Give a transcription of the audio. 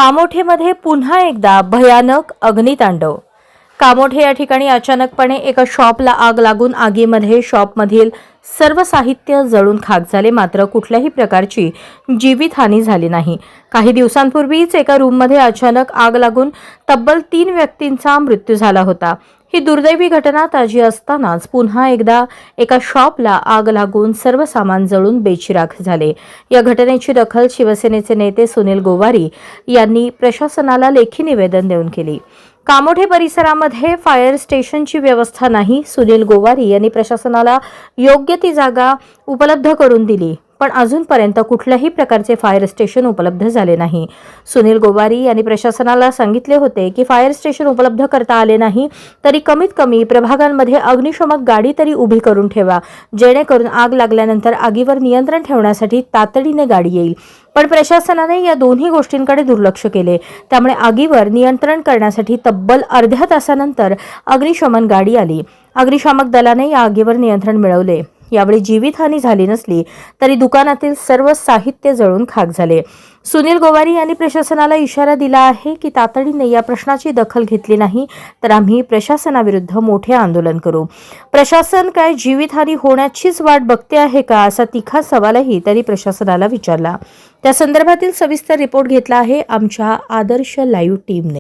कामोठेमध्ये पुन्हा एकदा भयानक अग्नितांडव। कामोठे या ठिकाणी अचानकपणे एका शॉपला आग लागून आगीमध्ये शॉपमधील सर्व साहित्य जळून खाक झाले, मात्र कुठल्याही प्रकारची जीवितहानी झाली नाही। काही दिवसांपूर्वीच एका रूममध्ये अचानक आग लागून तब्बल 3 व्यक्तींचा मृत्यू झाला होता। ही दुर्दैवी घटना ताजी असतानाच पुन्हा एकदा एका शॉपला आग लागून सर्व सामान जळून बेचिराख झाले। या घटनेची दखल शिवसेनेचे नेते सुनील गोवारी यांनी प्रशासनाला लेखी निवेदन देऊन केली। कामोठे परिसरामध्ये फायर स्टेशनची व्यवस्था नाही। सुनील गोवारी यांनी प्रशासनाला योग्य ती जागा उपलब्ध करून दिली, पण अजूनपर्यंत कुठल्याही प्रकारचे फायर स्टेशन उपलब्ध झाले नाही। सुनील गोवारी यांनी प्रशासनाला सांगितले होते की फायर स्टेशन उपलब्ध करता आले नाही तरी कमीत कमी प्रभागांमध्ये अग्निशमक गाडी तरी उभी करून ठेवा, जेणेकरून आग लागल्यानंतर आगीवर नियंत्रण ठेवण्यासाठी तातडीने गाडी येईल। पण प्रशासनाने या दोन्ही गोष्टींकडे दुर्लक्ष केले, त्यामुळे आगीवर नियंत्रण करण्यासाठी तब्बल अर्ध्या तासानंतर अग्निशमन गाडी आली। अग्निशामक दलाने या आगीवर नियंत्रण मिळवले। यावेळी जीवितहानी झाली नसली तरी दुकानातील सर्व साहित्य जळून खाक झाले। सुनील गोवारी यांनी प्रशासनाला इशारा दिला आहे की तातडीने या प्रश्नाची दखल घेतली नाही तर आम्ही प्रशासनाविरुद्ध मोठे आंदोलन करू। प्रशासन काय जीवितहानी होण्याचीच वाट बघते आहे का, असा तिखा सवालही त्यांनी प्रशासनाला विचारला। त्या संदर्भातील सविस्तर रिपोर्ट घेतला आहे आमच्या आदर्श लाईव्ह टीमने।